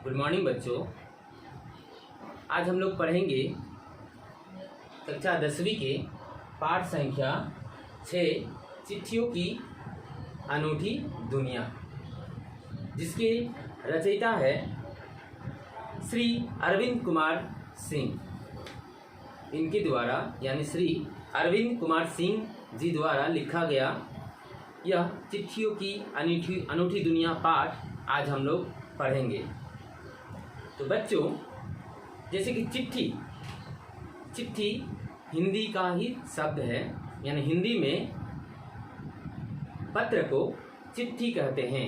Good morning बच्चों। आज हम लोग पढ़ेंगे कक्षा 10वीं के पाठ संख्या 6 चिट्ठियों की अनूठी दुनिया, जिसके रचयिता है श्री अरविंद कुमार सिंह। इनके द्वारा यानी श्री अरविंद कुमार सिंह जी द्वारा लिखा गया यह चिट्ठियों की अनूठी दुनिया पाठ आज हम लोग पढ़ेंगे। तो बच्चों, जैसे कि चिट्ठी हिंदी का ही शब्द है, यानी हिंदी में पत्र को चिट्ठी कहते हैं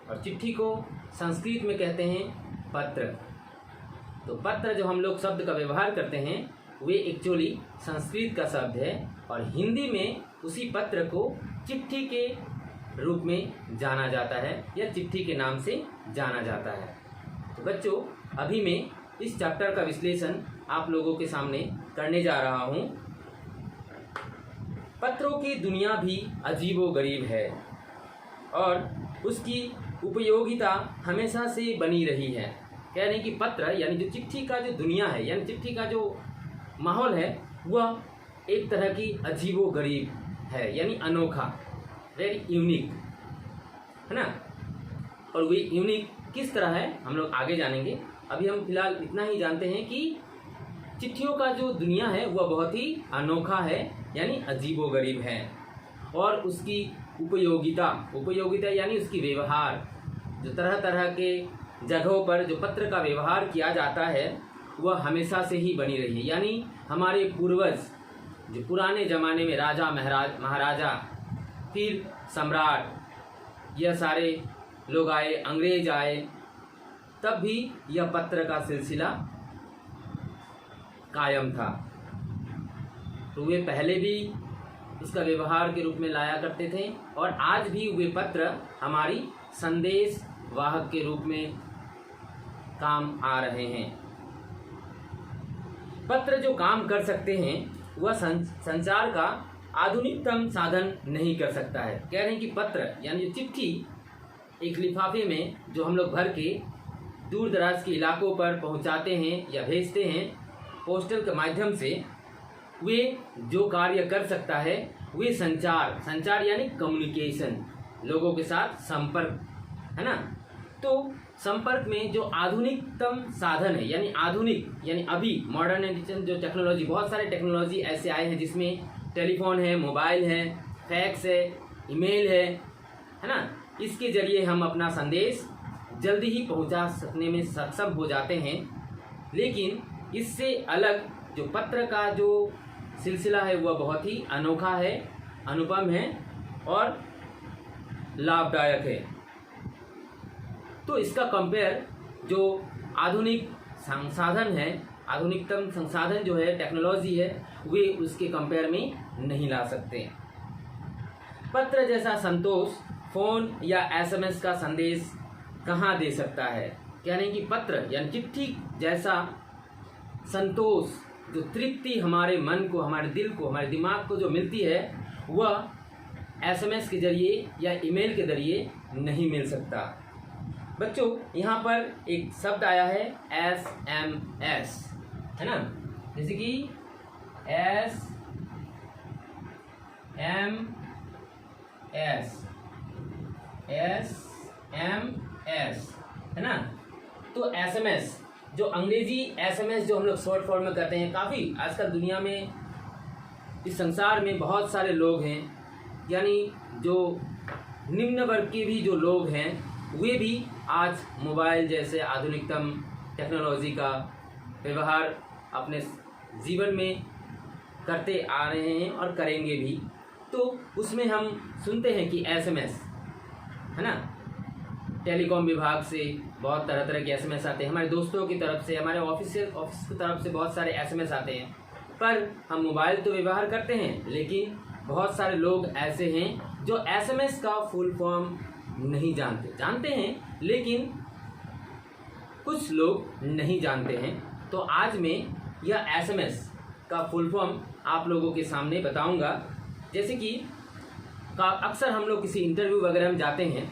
और चिट्ठी को संस्कृत में कहते हैं पत्र। तो पत्र जो हम लोग शब्द का व्यवहार करते हैं वे एक्चुअली संस्कृत का शब्द है और हिंदी में उसी पत्र को चिट्ठी के रूप में जाना जाता है या चिट्ठी के नाम से जाना जाता है। तो बच्चों, अभी मैं इस चैप्टर का विश्लेषण आप लोगों के सामने करने जा रहा हूँ। पत्रों की दुनिया भी अजीबोगरीब है और उसकी उपयोगिता हमेशा से बनी रही है। कह रहे हैं कि पत्र यानी जो चिट्ठी का जो दुनिया है, यानी चिट्ठी का जो माहौल है, वह एक तरह की अजीबोगरीब है, यानी अनोखा, वेरी यूनिक है ना। और वे यूनिक किस तरह है हम लोग आगे जानेंगे। अभी हम फिलहाल इतना ही जानते हैं कि चिट्ठियों का जो दुनिया है वह बहुत ही अनोखा है, यानी अजीबोगरीब है। और उसकी उपयोगिता यानी उसकी व्यवहार, जो तरह तरह के जगहों पर जो पत्र का व्यवहार किया जाता है वह हमेशा से ही बनी रही है। यानी हमारे पूर्वज जो पुराने ज़माने में राजा महाराजा फिर सम्राट, यह सारे लोग आए, अंग्रेज आए, तब भी यह पत्र का सिलसिला कायम था। तो वे पहले भी इसका व्यवहार के रूप में लाया करते थे और आज भी वे पत्र हमारी संदेश वाहक के रूप में काम आ रहे हैं। पत्र जो काम कर सकते हैं वह संचार का आधुनिकतम साधन नहीं कर सकता है। कह रहे हैं कि पत्र यानी चिट्ठी एक लिफाफे में जो हम लोग भर के दूर दराज के इलाकों पर पहुंचाते हैं या भेजते हैं पोस्टल के माध्यम से, वे जो कार्य कर सकता है वे संचार यानी कम्युनिकेशन, लोगों के साथ संपर्क है ना। तो संपर्क में जो आधुनिकतम साधन है, यानी आधुनिक यानी अभी मॉडर्नाइजेशन जो टेक्नोलॉजी, बहुत सारे टेक्नोलॉजी ऐसे आए हैं जिसमें टेलीफोन है, मोबाइल है, फैक्स है, ईमेल है ना। इसके जरिए हम अपना संदेश जल्दी ही पहुंचा सकने में सक्षम हो जाते हैं। लेकिन इससे अलग जो पत्र का जो सिलसिला है वह बहुत ही अनोखा है, अनुपम है और लाभदायक है। तो इसका कंपेयर जो आधुनिक संसाधन है, आधुनिकतम संसाधन जो है, टेक्नोलॉजी है, वे उसके कंपेयर में नहीं ला सकते। पत्र जैसा संतोष फ़ोन या एसएमएस का संदेश कहाँ दे सकता है। कह रहे हैं कि पत्र यानी चिट्ठी जैसा संतोष, जो तृप्ति हमारे मन को, हमारे दिल को, हमारे दिमाग को जो मिलती है वह एसएमएस के जरिए या ईमेल के जरिए नहीं मिल सकता। बच्चों, यहाँ पर एक शब्द आया है एसएमएस, है ना। जैसे कि एसएमएस है ना। तो एसएमएस जो अंग्रेजी एसएमएस जो हम लोग शॉर्ट फॉर्म में कहते हैं, काफ़ी आजकल दुनिया में, इस संसार में बहुत सारे लोग हैं, यानी जो निम्न वर्ग के भी जो लोग हैं वे भी आज मोबाइल जैसे आधुनिकतम टेक्नोलॉजी का व्यवहार अपने जीवन में करते आ रहे हैं और करेंगे भी। तो उसमें हम सुनते हैं कि एसएमएस है ना, टेलीकॉम विभाग से बहुत तरह तरह के एसएमएस आते हैं, हमारे दोस्तों की तरफ से, हमारे ऑफिस की तरफ से बहुत सारे एसएमएस आते हैं। पर हम मोबाइल तो व्यवहार करते हैं, लेकिन बहुत सारे लोग ऐसे हैं जो एसएमएस का फुल फॉर्म नहीं जानते हैं, लेकिन कुछ लोग नहीं जानते हैं। तो आज मैं यह एसएमएस का फुल फॉर्म आप लोगों के सामने बताऊंगा। जैसे कि अक्सर हम लोग किसी इंटरव्यू वगैरह में जाते हैं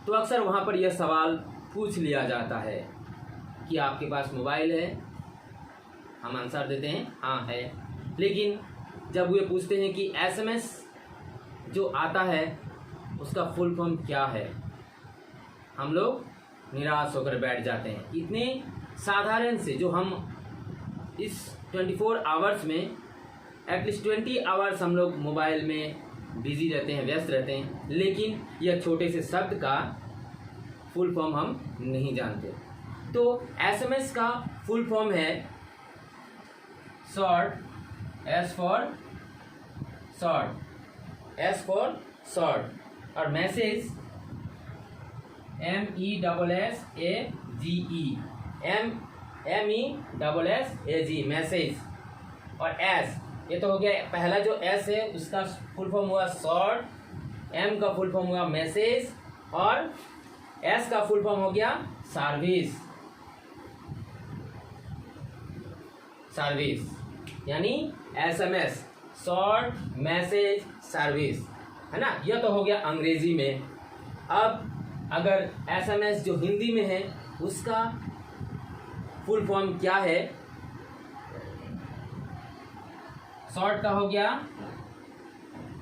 तो अक्सर वहाँ पर यह सवाल पूछ लिया जाता है कि आपके पास मोबाइल है, हम आंसर देते हैं हाँ है। लेकिन जब वे पूछते हैं कि एसएमएस जो आता है उसका फुल फॉर्म क्या है, हम लोग निराश होकर बैठ जाते हैं। इतने साधारण से जो हम इस 24 आवर्स में एटलीस्ट 20 आवर्स हम लोग मोबाइल में बिजी रहते हैं, व्यस्त रहते हैं, लेकिन यह छोटे से शब्द का फुल फॉर्म हम नहीं जानते। तो एसएमएस का फुल फॉर्म है short, S for short, S for short, और मैसेज MESSAGE, मैसेज। और एस, ये तो हो गया पहला जो एस है उसका फुल फॉर्म हुआ शॉर्ट, एम का फुल फॉर्म हुआ मैसेज, और एस का फुल फॉर्म हो गया सर्विस। सर्विस यानी एसएमएस, शॉर्ट मैसेज सर्विस, है ना। यह तो हो गया अंग्रेजी में। अब अगर एसएमएस जो हिंदी में है उसका फुल फॉर्म क्या है? शॉर्ट का हो गया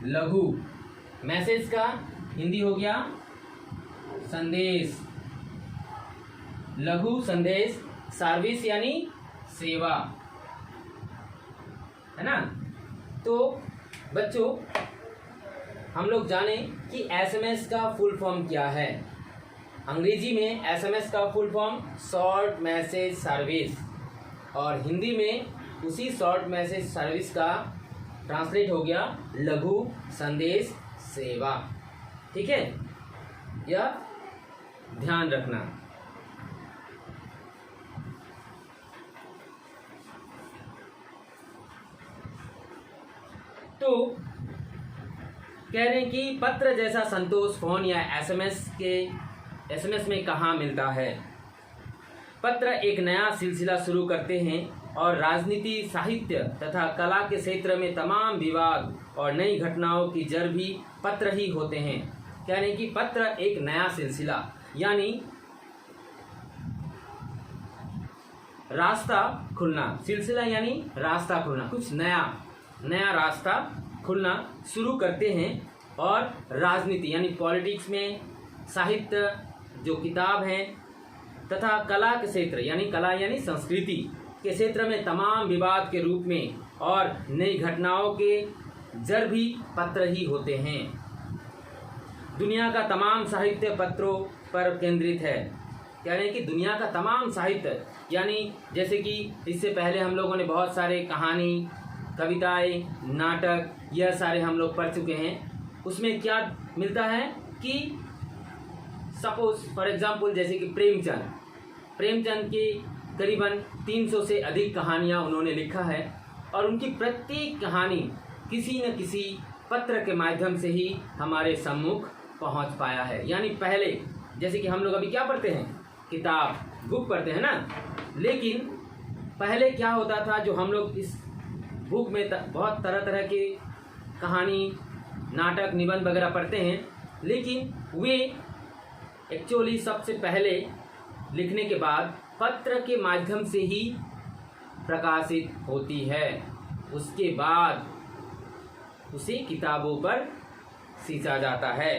लघु, मैसेज का हिंदी हो गया संदेश, लघु संदेश, सर्विस यानी सेवा, है ना। तो बच्चों हम लोग जाने कि एसएमएस का फुल फॉर्म क्या है। अंग्रेजी में एसएमएस का full form short message service, और हिंदी में उसी शॉर्ट मैसेज सर्विस का ट्रांसलेट हो गया लघु संदेश सेवा। ठीक है, यह ध्यान रखना। तो कह रहे हैं कि पत्र जैसा संतोष फोन या एसएमएस में कहाँ मिलता है। पत्र एक नया सिलसिला शुरू करते हैं और राजनीति, साहित्य तथा कला के क्षेत्र में तमाम विवाद और नई घटनाओं की जड़ भी पत्र ही होते हैं। कह रहे हैं कि पत्र एक नया सिलसिला यानी रास्ता खुलना, सिलसिला यानी रास्ता खुलना, कुछ नया रास्ता खुलना शुरू करते हैं, और राजनीति यानी पॉलिटिक्स में, साहित्य जो किताब हैं तथा कला के क्षेत्र यानी कला यानी संस्कृति के क्षेत्र में तमाम विवाद के रूप में और नई घटनाओं के जड़ भी पत्र ही होते हैं। दुनिया का तमाम साहित्य पत्रों पर केंद्रित है। कह रहे हैं कि दुनिया का तमाम साहित्य यानी जैसे कि इससे पहले हम लोगों ने बहुत सारे कहानी, कविताएं, नाटक, यह सारे हम लोग पढ़ चुके हैं। उसमें क्या मिलता है कि सपोज फॉर एग्जांपल जैसे कि प्रेमचंद की करीबन 300 से अधिक कहानियां उन्होंने लिखा है, और उनकी प्रत्येक कहानी किसी न किसी पत्र के माध्यम से ही हमारे सम्मुख पहुंच पाया है। यानी पहले जैसे कि हम लोग अभी क्या पढ़ते हैं, किताब, बुक पढ़ते हैं ना, लेकिन पहले क्या होता था, जो हम लोग इस बुक में बहुत तरह तरह के कहानी, नाटक, निबंध वगैरह पढ़ते हैं, लेकिन वे एक्चुअली सबसे पहले लिखने के बाद पत्र के माध्यम से ही प्रकाशित होती है। उसके बाद उसे किताबों पर सींचा जाता है।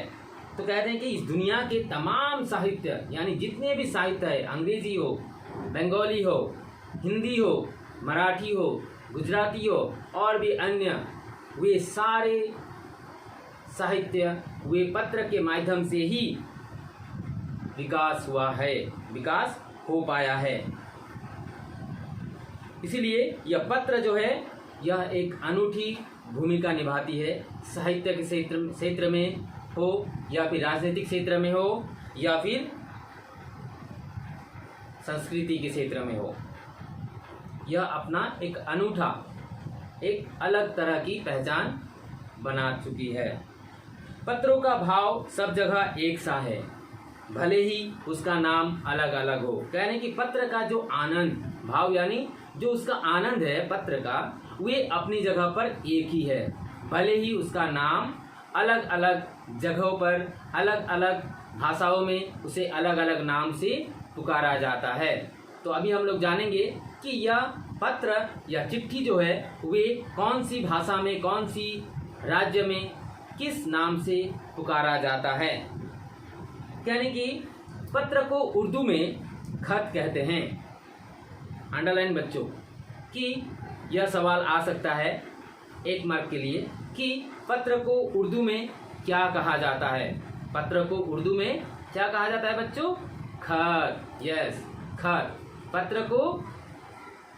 तो कहते हैं कि इस दुनिया के तमाम साहित्य यानी जितने भी साहित्य है, अंग्रेजी हो, बंगाली हो, हिंदी हो, मराठी हो, गुजराती हो और भी अन्य, वे सारे साहित्य वे पत्र के माध्यम से ही विकास हुआ है, विकास हो पाया है। इसीलिए यह पत्र जो है यह एक अनूठी भूमिका निभाती है, साहित्य के क्षेत्र में हो या फिर राजनीतिक क्षेत्र में हो या फिर संस्कृति के क्षेत्र में हो। यह अपना एक अनूठा, एक अलग तरह की पहचान बना चुकी है। पत्रों का भाव सब जगह एक सा है, भले ही उसका नाम अलग अलग हो। कह रहे हैं कि पत्र का जो आनंद, भाव यानी जो उसका आनंद है पत्र का, वे अपनी जगह पर एक ही है, भले ही उसका नाम अलग अलग जगहों पर अलग अलग भाषाओं में उसे अलग अलग नाम से पुकारा जाता है। तो अभी हम लोग जानेंगे कि यह पत्र या चिट्ठी जो है वे कौन सी भाषा में, कौन सी राज्य में, किस नाम से पुकारा जाता है। यानी कि पत्र को उर्दू में खत कहते हैं। अंडरलाइन बच्चों कि यह सवाल आ सकता है 1 मार्क के लिए कि पत्र को उर्दू में क्या कहा जाता है। पत्र को उर्दू में क्या कहा जाता है बच्चों? खत। यस, खत। पत्र को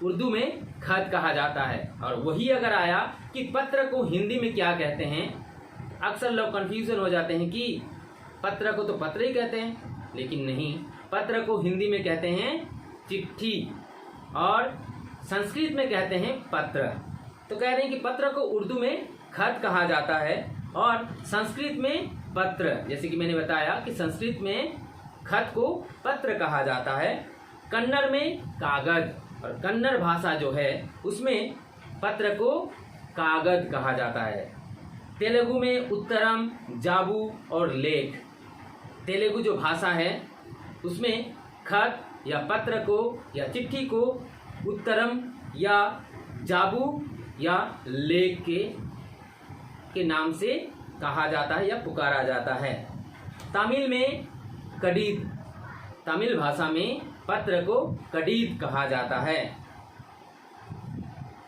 उर्दू में खत कहा जाता है। और वही अगर आया कि पत्र को हिंदी में क्या कहते हैं, अक्सर लोग कन्फ्यूजन हो जाते हैं कि पत्र को तो पत्र ही कहते हैं, लेकिन नहीं, पत्र को हिंदी में कहते हैं चिट्ठी और संस्कृत में कहते हैं पत्र। तो कह रहे हैं कि पत्र को उर्दू में खत कहा जाता है और संस्कृत में पत्र, जैसे कि मैंने बताया कि संस्कृत में खत को पत्र कहा जाता है, कन्नड़ में कागज, और कन्नड़ भाषा जो है उसमें पत्र को कागज कहा जाता है। तेलुगु में उत्तरम, जाबू और लेख। तेलुगु जो भाषा है उसमें खत या पत्र को या चिट्ठी को उत्तरम या जाबू या लेख के नाम से कहा जाता है या पुकारा जाता है। तमिल में कड़ीद, तमिल भाषा में पत्र को कड़ीद कहा जाता है।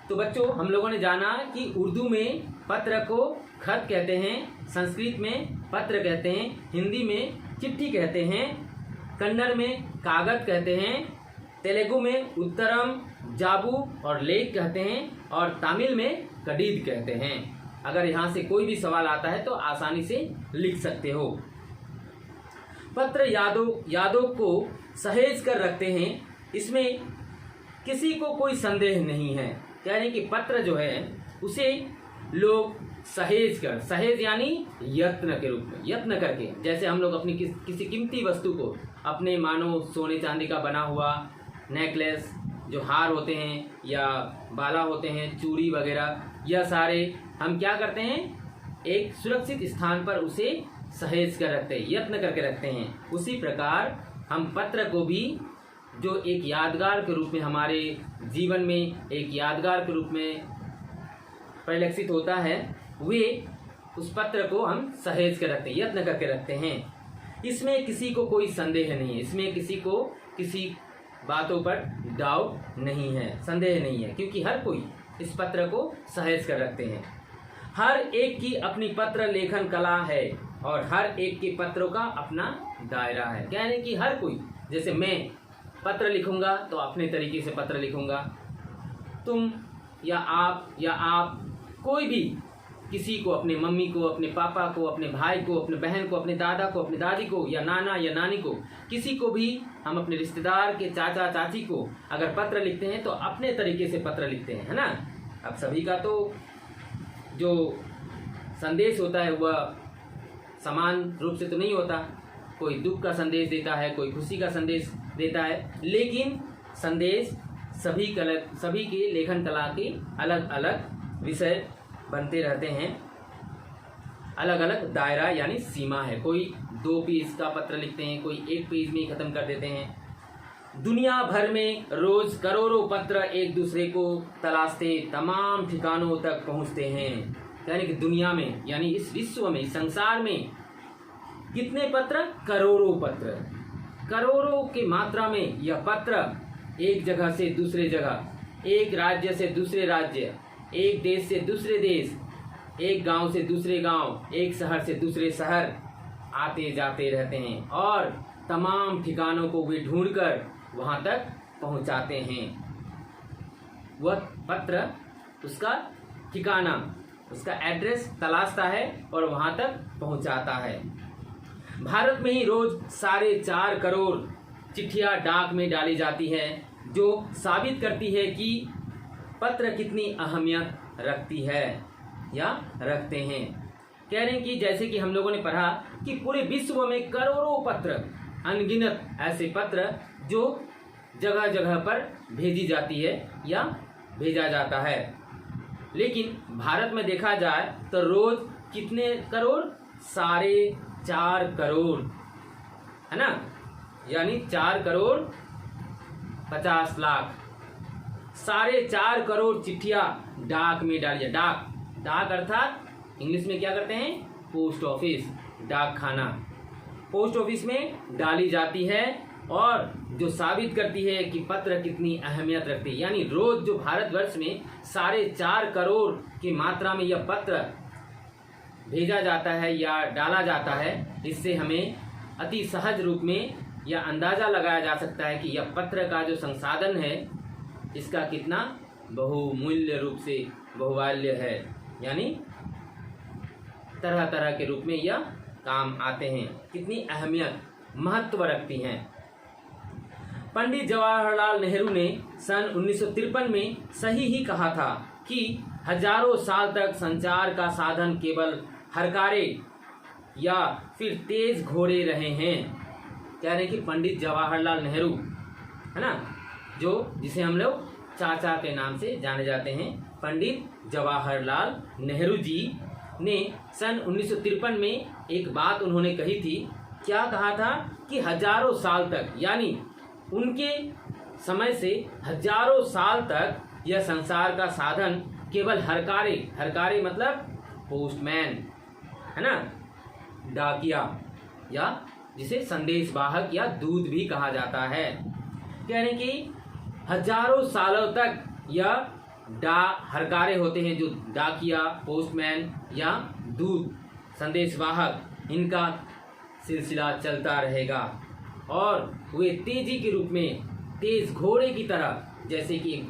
तो बच्चों हम लोगों ने जाना कि उर्दू में पत्र को खत कहते हैं, संस्कृत में पत्र कहते हैं, हिंदी में चिट्ठी कहते हैं, कन्नड़ में कागज कहते हैं, तेलुगु में उत्तरम, जाबू और लेख कहते हैं और तमिल में कड़ीद कहते हैं। अगर यहाँ से कोई भी सवाल आता है तो आसानी से लिख सकते हो। पत्र यादों को सहेज कर रखते हैं, इसमें किसी को कोई संदेह नहीं है। यानी कि पत्र जो है उसे लोग सहेज यानी यत्न के रूप में, यत्न करके, जैसे हम लोग अपनी किसी कीमती वस्तु को, अपने मानो सोने चांदी का बना हुआ नेकलेस, जो हार होते हैं या बाला होते हैं, चूड़ी वगैरह, यह सारे हम क्या करते हैं, एक सुरक्षित स्थान पर उसे सहेज कर रखते हैं, यत्न करके रखते हैं। उसी प्रकार हम पत्र को भी जो एक यादगार के रूप में हमारे जीवन में एक यादगार के रूप में परिलक्षित होता है, वे उस पत्र को हम सहेज कर रखते हैं, यत्न करके रखते हैं। इसमें किसी को कोई संदेह नहीं है, इसमें किसी को किसी बातों पर डाउट नहीं है, संदेह नहीं है, क्योंकि हर कोई इस पत्र को सहेज कर रखते हैं। हर एक की अपनी पत्र लेखन कला है और हर एक के पत्रों का अपना दायरा है। यानी कि हर कोई, जैसे मैं पत्र लिखूंगा तो अपने तरीके से पत्र लिखूंगा, तुम या आप कोई भी किसी को, अपने मम्मी को, अपने पापा को, अपने भाई को, अपने बहन को, अपने दादा को, अपने दादी को या नाना या नानी को, किसी को भी हम अपने रिश्तेदार के चाचा चाची को अगर पत्र लिखते हैं तो अपने तरीके से पत्र लिखते हैं, है ना। अब सभी का तो जो संदेश होता है वह समान रूप से तो नहीं होता, कोई दुख का संदेश देता है, कोई खुशी का संदेश देता है, लेकिन संदेश सभी के लेखन कला के अलग अलग विषय बनते रहते हैं, अलग अलग दायरा यानी सीमा है। कोई 2 पेज का पत्र लिखते हैं, कोई 1 पेज में ही खत्म कर देते हैं। दुनिया भर में रोज करोड़ों पत्र एक दूसरे को तलाशते तमाम ठिकानों तक पहुंचते हैं। यानी कि दुनिया में, यानी इस विश्व में, इस संसार में कितने पत्र? करोड़ों पत्र, करोड़ों की मात्रा में यह पत्र एक जगह से दूसरे जगह, एक राज्य से दूसरे राज्य, एक देश से दूसरे देश, एक गांव से दूसरे गांव, एक शहर से दूसरे शहर आते जाते रहते हैं और तमाम ठिकानों को वे ढूंढकर वहां तक पहुंचाते हैं। वह पत्र उसका ठिकाना, उसका एड्रेस तलाशता है और वहां तक पहुंचाता है। भारत में ही रोज 4.5 करोड़ चिट्ठियां डाक में डाली जाती है, जो साबित करती है कि पत्र कितनी अहमियत रखती है या रखते हैं। कह रहे हैं कि जैसे कि हम लोगों ने पढ़ा कि पूरे विश्व में करोड़ों पत्र, अनगिनत ऐसे पत्र जो जगह जगह पर भेजी जाती है या भेजा जाता है, लेकिन भारत में देखा जाए तो रोज कितने करोड़? 4.5 करोड़ है ना, यानी 4,50,00,000 4.5 करोड़ चिट्ठियां डाक में डालिए। डाक अर्थात इंग्लिश में क्या करते हैं, पोस्ट ऑफिस, डाक खाना, पोस्ट ऑफिस में डाली जाती है, और जो साबित करती है कि पत्र कितनी अहमियत रखती है। यानी रोज जो भारतवर्ष में 4.5 करोड़ की मात्रा में यह पत्र भेजा जाता है या डाला जाता है, इससे हमें अति सहज रूप में यह अंदाजा लगाया जा सकता है कि यह पत्र का जो संसाधन है इसका कितना बहुमूल्य रूप से बहुवाल्य है, यानी तरह तरह के रूप में यह काम आते हैं, कितनी अहमियत महत्व रखती हैं। पंडित जवाहरलाल नेहरू ने सन 1953 में सही ही कहा था कि हजारों साल तक संचार का साधन केवल हरकारे या फिर तेज घोड़े रहे हैं। कह रहे हैं कि पंडित जवाहरलाल नेहरू, है ना, जो जिसे हम लोग चाचा के नाम से जाने जाते हैं, पंडित जवाहरलाल नेहरू जी ने सन 1953 में एक बात उन्होंने कही थी। क्या कहा था कि हजारों साल तक, यानी उनके समय से हजारों साल तक यह संसार का साधन केवल हरकारे मतलब पोस्टमैन, है ना, डाकिया, या जिसे संदेश वाहक या दूध भी कहा जाता है। यानी कि हजारों सालों तक यह हरकारे होते हैं, जो डाकिया, पोस्टमैन या दूध संदेश वाहक, इनका सिलसिला चलता रहेगा, और वे तेजी के रूप में तेज घोड़े की तरह, जैसे कि एक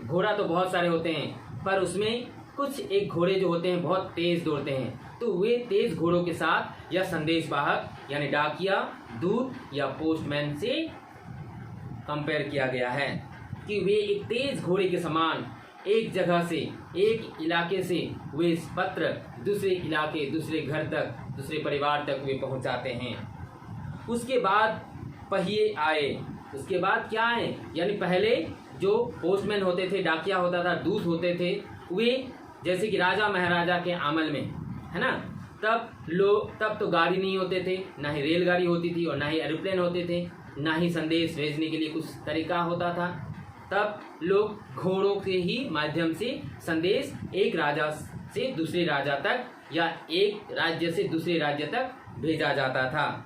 घोड़ा तो बहुत सारे होते हैं, पर उसमें कुछ एक घोड़े जो होते हैं बहुत तेज दौड़ते हैं, तो वे तेज घोड़ों के साथ यह संदेश वाहक यानी डाकिया, दूत या पोस्टमैन से कंपेयर किया गया है कि वे एक तेज घोड़े के समान एक जगह से, एक इलाके से वे इस पत्र दूसरे इलाके, दूसरे घर तक, दूसरे परिवार तक वे पहुंचाते हैं। उसके बाद पहिए आए। उसके बाद क्या आए, यानी पहले जो पोस्टमैन होते थे, डाकिया होता था, दूत होते थे, वे जैसे कि राजा महाराजा के आमल में, है ना, तब तो गाड़ी नहीं होते थे, ना ही रेलगाड़ी होती थी और ना ही एरोप्लेन होते थे, ना ही संदेश भेजने के लिए कुछ तरीका होता था। तब लोग घोड़ों के ही माध्यम से संदेश एक राजा से दूसरे राजा तक या एक राज्य से दूसरे राज्य तक भेजा जाता था।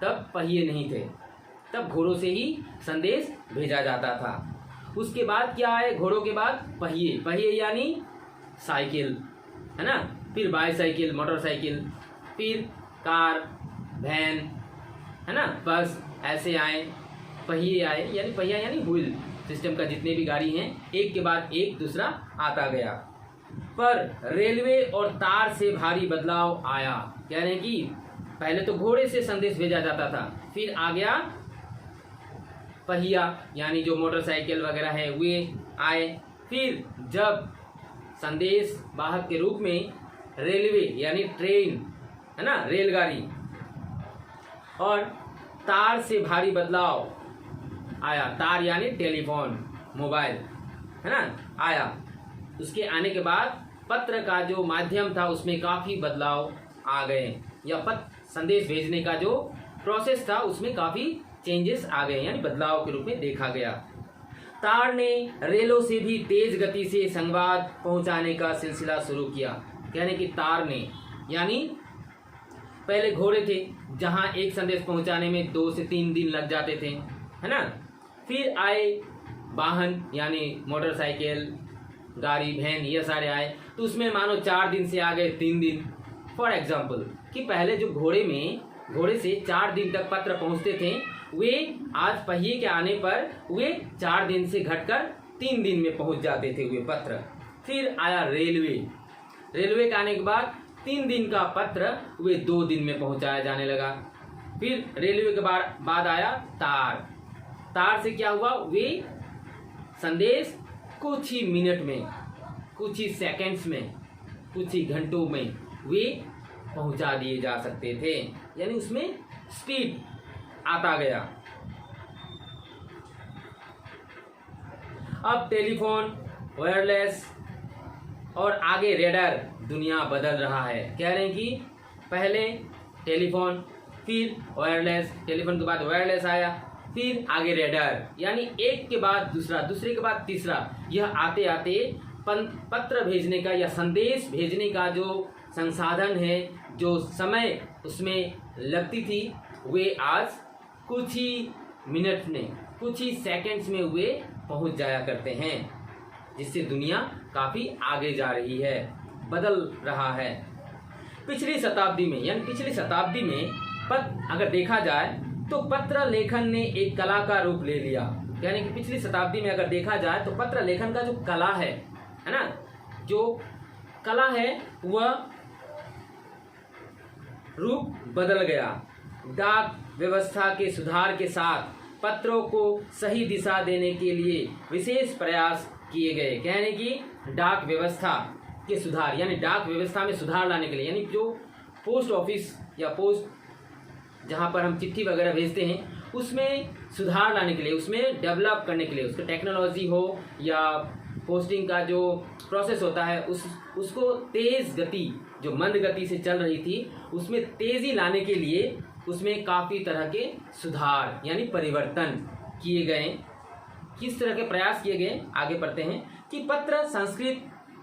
तब पहिए नहीं थे, तब घोड़ों से ही संदेश भेजा जाता था। उसके बाद क्या है, घोड़ों के बाद पहिए यानी साइकिल, है ना, फिर बाईसाइकिल, मोटरसाइकिल, फिर कार, वैन, है ना, बस, ऐसे आए, पहिए आए, यानी पहिया यानी व्हील सिस्टम का जितने भी गाड़ी हैं, एक के बाद एक दूसरा आता गया। पर रेलवे और तार से भारी बदलाव आया। कह रहे हैं कि पहले तो घोड़े से संदेश भेजा जाता था, फिर आ गया पहिया यानी जो मोटरसाइकिल वगैरह है वे आए। फिर जब संदेश वाहक के रूप में रेलवे यानी ट्रेन, है ना, रेलगाड़ी, और तार से भारी बदलाव आया। तार यानी टेलीफोन, मोबाइल, है ना, आया। उसके आने के बाद पत्र का जो माध्यम था उसमें काफ़ी बदलाव आ गए, या संदेश भेजने का जो प्रोसेस था उसमें काफ़ी चेंजेस आ गए, यानी बदलाव के रूप में देखा गया। तार ने रेलों से भी तेज गति से संवाद पहुंचाने का सिलसिला शुरू किया। कहने की तार ने, यानी पहले घोड़े थे जहां एक संदेश पहुंचाने में 2 से 3 दिन लग जाते थे, है ना। फिर आए वाहन यानी मोटरसाइकिल, गाड़ी, वैन, ये सारे आए, तो उसमें मानो 4 दिन से आ गए 3 दिन। फॉर एग्जाम्पल कि पहले जो घोड़े से 4 दिन तक पत्र पहुंचते थे, वे आज पहिए के आने पर वे 4 दिन से घटकर 3 दिन में पहुंच जाते थे वे पत्र। फिर आया रेलवे के आने के बाद 3 दिन का पत्र वे 2 दिन में पहुंचाया जाने लगा। फिर रेलवे के बाद आया तार से क्या हुआ, वे संदेश कुछ ही मिनट में, कुछ ही सेकंड्स में, कुछ ही घंटों में वे पहुंचा दिए जा सकते थे, यानी उसमें स्पीड आता गया। अब टेलीफोन, वायरलेस और आगे रेडार, दुनिया बदल रहा है। कह रहे हैं कि पहले टेलीफोन, फिर वायरलेस, टेलीफोन के बाद वायरलेस आया, फिर आगे रेडार, यानी एक के बाद दूसरा, दूसरे के बाद तीसरा, यह आते आते पत्र भेजने का या संदेश भेजने का जो संसाधन है, जो समय उसमें लगती थी, वे आज कुछ ही मिनट में, कुछ ही सेकंड्स में वे पहुंच जाया करते हैं, जिससे दुनिया काफ़ी आगे जा रही है, बदल रहा है। पिछली शताब्दी में, यानी पिछली शताब्दी में अगर देखा जाए तो पत्र लेखन ने एक कला का रूप ले लिया। यानी कि पिछली शताब्दी में अगर देखा जाए तो पत्र लेखन का जो कला है ना, जो कला है वह रूप बदल गया। डाक व्यवस्था के सुधार के साथ पत्रों को सही दिशा देने के लिए विशेष प्रयास किए गए। कहने की डाक व्यवस्था के सुधार, यानी डाक व्यवस्था में सुधार लाने के लिए, यानी जो पोस्ट ऑफिस या पोस्ट जहाँ पर हम चिट्ठी वगैरह भेजते हैं उसमें सुधार लाने के लिए, उसमें डेवलप करने के लिए, उसका टेक्नोलॉजी हो या पोस्टिंग का जो प्रोसेस होता है उसको तेज़ गति, जो मंद गति से चल रही थी उसमें तेज़ी लाने के लिए उसमें काफ़ी तरह के सुधार यानी परिवर्तन किए गए। किस तरह के प्रयास किए गए, आगे पढ़ते हैं कि पत्र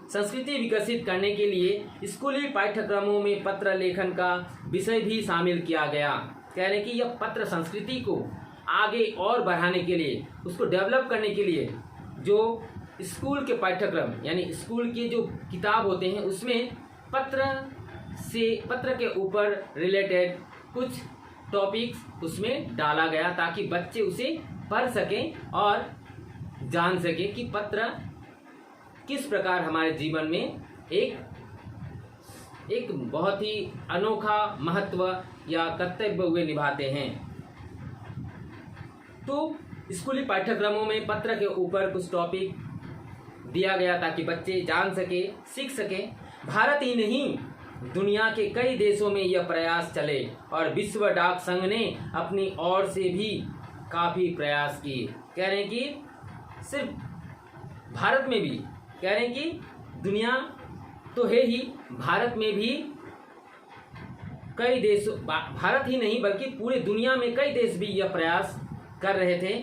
संस्कृति विकसित करने के लिए स्कूली पाठ्यक्रमों में पत्र लेखन का विषय भी शामिल किया गया। कह रहे हैं कि यह पत्र संस्कृति को आगे और बढ़ाने के लिए, उसको डेवलप करने के लिए जो स्कूल के पाठ्यक्रम यानी स्कूल के जो किताब होते हैं उसमें पत्र के ऊपर रिलेटेड कुछ टॉपिक्स उसमें डाला गया, ताकि बच्चे उसे पढ़ सकें और जान सकें कि पत्र किस प्रकार हमारे जीवन में एक बहुत ही अनोखा महत्व या कर्तव्य वे निभाते हैं। तो स्कूली पाठ्यक्रमों में पत्र के ऊपर कुछ टॉपिक दिया गया ताकि बच्चे जान सके, सीख सके। भारत ही नहीं, दुनिया के कई देशों में यह प्रयास चले और विश्व डाक संघ ने अपनी ओर से भी काफ़ी प्रयास किए। कह रहे हैं कि सिर्फ भारत में भी, कह रहे हैं कि दुनिया तो है ही, भारत में भी कई देशों, भारत ही नहीं बल्कि पूरे दुनिया में कई देश भी यह प्रयास कर रहे थे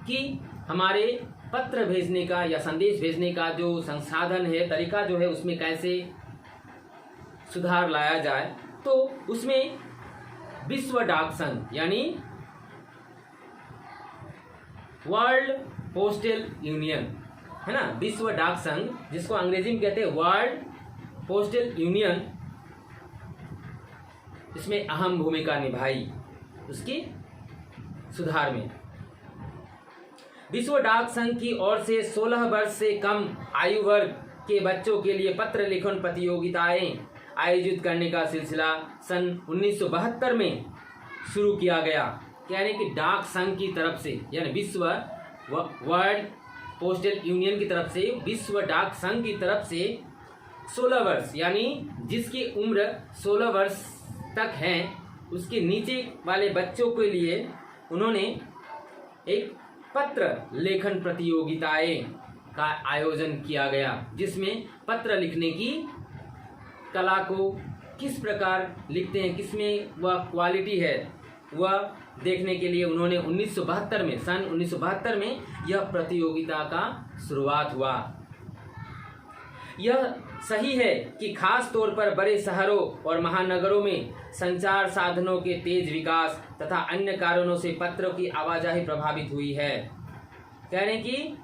कि हमारे पत्र भेजने का या संदेश भेजने का जो संसाधन है, तरीका जो है, उसमें कैसे सुधार लाया जाए। तो उसमें विश्व डाक संघ यानी वर्ल्ड पोस्टल यूनियन है ना, विश्व डाक संघ जिसको अंग्रेजी में कहते हैं वर्ल्ड पोस्टल यूनियन, इसमें अहम भूमिका निभाई उसके सुधार में। विश्व डाक संघ की ओर से 16 वर्ष से कम आयु वर्ग के बच्चों के लिए पत्र लेखन प्रतियोगिताएं आयोजित करने का सिलसिला सन 1972 में शुरू किया गया। यानी कि डाक संघ की तरफ से, यानी विश्व वर्ल्ड पोस्टल यूनियन की तरफ से, विश्व डाक संघ की तरफ से 16 वर्ष यानी जिसकी उम्र 16 वर्ष तक है उसके नीचे वाले बच्चों के लिए उन्होंने एक पत्र लेखन प्रतियोगिताएं का आयोजन किया गया, जिसमें पत्र लिखने की कला को किस प्रकार लिखते हैं, किसमें वह क्वालिटी है, वह देखने के लिए उन्होंने 1972 में, सन 1972 में यह प्रतियोगिता का शुरुआत हुआ। यह सही है कि खास तौर पर बड़े शहरों और महानगरों में संचार साधनों के तेज विकास तथा अन्य कारणों से पत्रों की आवाजाही प्रभावित हुई है। कह रहे हैं कि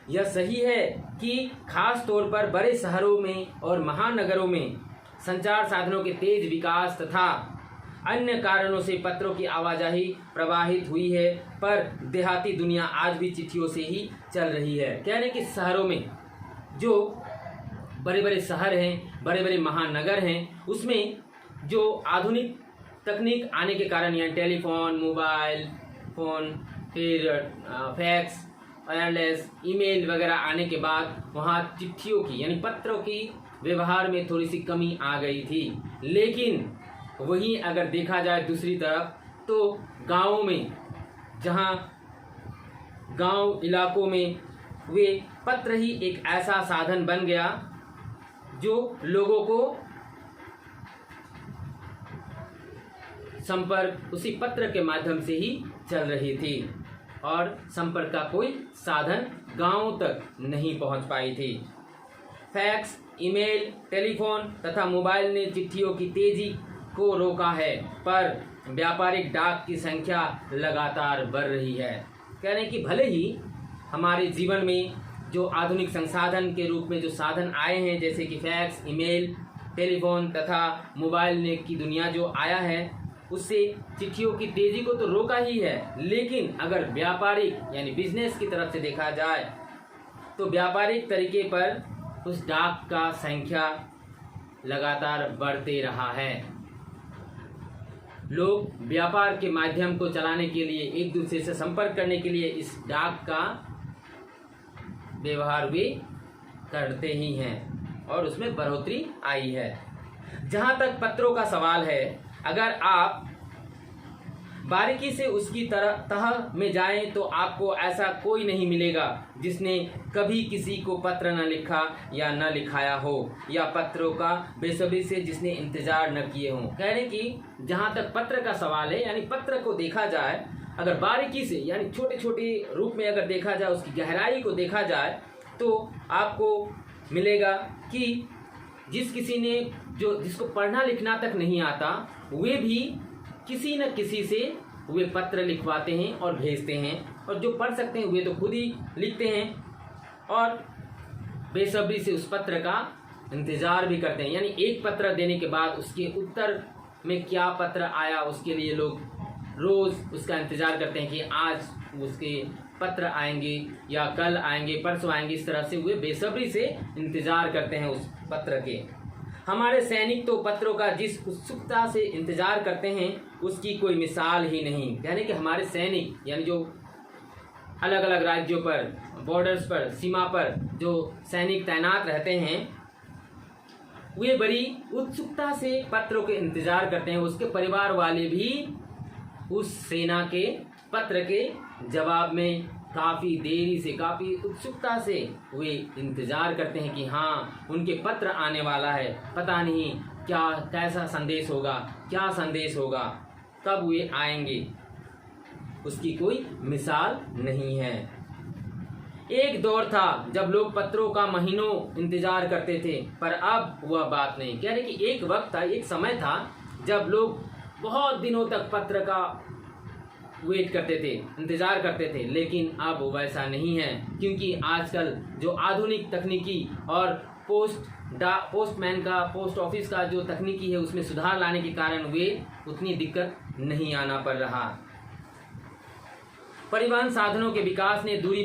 यह सही है कि खास तौर पर बड़े शहरों में और महानगरों में संचार साधनों के तेज विकास तथा अन्य कारणों से पत्रों की आवाजाही प्रभावित हुई है, पर देहाती दुनिया आज भी चिट्ठियों से ही चल रही है। कह रहे हैं कि शहरों में जो बड़े बड़े शहर हैं, बड़े बड़े महानगर हैं, उसमें जो आधुनिक तकनीक आने के कारण, यानी टेलीफोन, मोबाइल फ़ोन, फिर फैक्स, वायरलेस, ईमेल वगैरह आने के बाद वहाँ चिट्ठियों की यानी पत्रों की व्यवहार में थोड़ी सी कमी आ गई थी। लेकिन वहीं अगर देखा जाए दूसरी तरफ तो गाँवों में, जहाँ गांव इलाकों में वे पत्र ही एक ऐसा साधन बन गया जो लोगों को संपर्क उसी पत्र के माध्यम से ही चल रही थी और संपर्क का कोई साधन गांवों तक नहीं पहुंच पाई थी। फैक्स, ईमेल, टेलीफोन तथा मोबाइल ने चिट्ठियों की तेजी को रोका है, पर व्यापारिक डाक की संख्या लगातार बढ़ रही है। कह रहे हैं कि भले ही हमारे जीवन में जो आधुनिक संसाधन के रूप में जो साधन आए हैं, जैसे कि फैक्स, ईमेल, टेलीफोन तथा मोबाइल ने की दुनिया जो आया है, उससे चिट्ठियों की तेजी को तो रोका ही है, लेकिन अगर व्यापारिक यानी बिजनेस की तरफ से देखा जाए तो व्यापारिक तरीके पर उस डाक का संख्या लगातार बढ़ते रहा है। लोग व्यापार के माध्यम को चलाने के लिए, एक दूसरे से संपर्क करने के लिए इस डाक का व्यवहार भी करते ही हैं और उसमें बढ़ोतरी आई है। जहाँ तक पत्रों का सवाल है, अगर आप बारीकी से उसकी तह में जाएं तो आपको ऐसा कोई नहीं मिलेगा जिसने कभी किसी को पत्र न लिखा या न लिखाया हो, या पत्रों का बेसब्री से जिसने इंतजार न किए हों। कह रहे कि जहाँ तक पत्र का सवाल है, यानी पत्र को देखा जाए अगर बारीकी से, यानी छोटे छोटे रूप में अगर देखा जाए, उसकी गहराई को देखा जाए, तो आपको मिलेगा कि किसी ने जिसको पढ़ना लिखना तक नहीं आता, वे भी किसी न किसी से वे पत्र लिखवाते हैं और भेजते हैं, और जो पढ़ सकते हैं वे तो खुद ही लिखते हैं और बेसब्री से उस पत्र का इंतज़ार भी करते हैं। यानी एक पत्र देने के बाद उसके उत्तर में क्या पत्र आया, उसके लिए लोग रोज़ उसका इंतज़ार करते हैं कि आज उसके पत्र आएंगे या कल आएंगे, परसों आएंगे। इस तरह से वे बेसब्री से इंतज़ार करते हैं उस पत्र के। हमारे सैनिक तो पत्रों का जिस उत्सुकता से इंतज़ार करते हैं उसकी कोई मिसाल ही नहीं। यानी कि हमारे सैनिक, यानी जो अलग अलग राज्यों पर, बॉर्डर्स पर, सीमा पर जो सैनिक तैनात रहते हैं, वे बड़ी उत्सुकता से पत्रों के इंतज़ार करते हैं। उसके परिवार वाले भी उस सेना के पत्र के जवाब में काफ़ी देरी से, काफ़ी उत्सुकता से वे इंतज़ार करते हैं कि हाँ, उनके पत्र आने वाला है, पता नहीं क्या कैसा संदेश होगा, क्या संदेश होगा, कब वे आएंगे, उसकी कोई मिसाल नहीं है। एक दौर था जब लोग पत्रों का महीनों इंतज़ार करते थे, पर अब वह बात नहीं। कह रहे कि एक वक्त था, एक समय था जब लोग बहुत दिनों तक पत्र का वेट करते थे, इंतज़ार करते थे, लेकिन अब वैसा नहीं है, क्योंकि आजकल जो आधुनिक तकनीकी और पोस्टमैन का, पोस्ट ऑफिस का जो तकनीकी है उसमें सुधार लाने के कारण वे उतनी दिक्कत नहीं आना पड़ रहा। परिवहन साधनों के विकास ने दूरी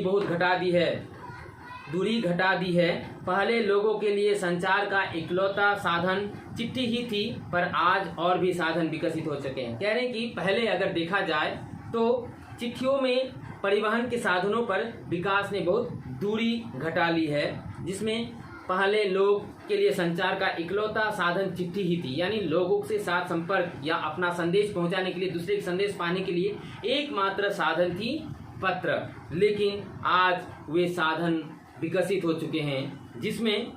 घटा दी है। पहले लोगों के लिए संचार का इकलौता साधन चिट्ठी ही थी, पर आज और भी साधन विकसित हो चुके हैं। कह रहे हैं कि पहले अगर देखा जाए तो चिट्ठियों में, परिवहन के साधनों पर विकास ने बहुत दूरी घटा ली है, जिसमें पहले लोग के लिए संचार का इकलौता साधन चिट्ठी ही थी। यानी लोगों से साथ संपर्क या अपना संदेश पहुंचाने के लिए, दूसरे के संदेश पाने के लिए एकमात्र साधन थी पत्र। लेकिन आज वे साधन विकसित हो चुके हैं, जिसमें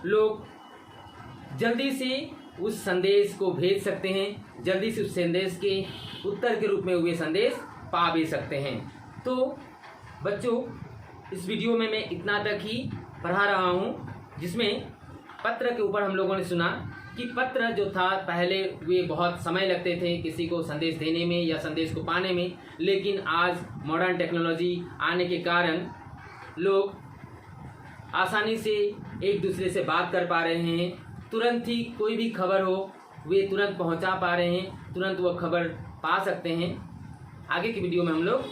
लोग जल्दी से उस संदेश को भेज सकते हैं, जल्दी से उस संदेश के उत्तर के रूप में वे संदेश पा भी सकते हैं। तो बच्चों, इस वीडियो में मैं इतना तक ही पढ़ा रहा हूँ, जिसमें पत्र के ऊपर हम लोगों ने सुना कि पत्र जो था पहले वे बहुत समय लगते थे किसी को संदेश देने में या संदेश को पाने में, लेकिन आज मॉडर्न टेक्नोलॉजी आने के कारण लोग आसानी से एक दूसरे से बात कर पा रहे हैं। तुरंत ही कोई भी खबर हो वे तुरंत पहुंचा पा रहे हैं, तुरंत वो खबर पा सकते हैं। आगे की वीडियो में हम लोग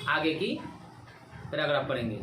आगे की पैराग्राफ पढ़ेंगे।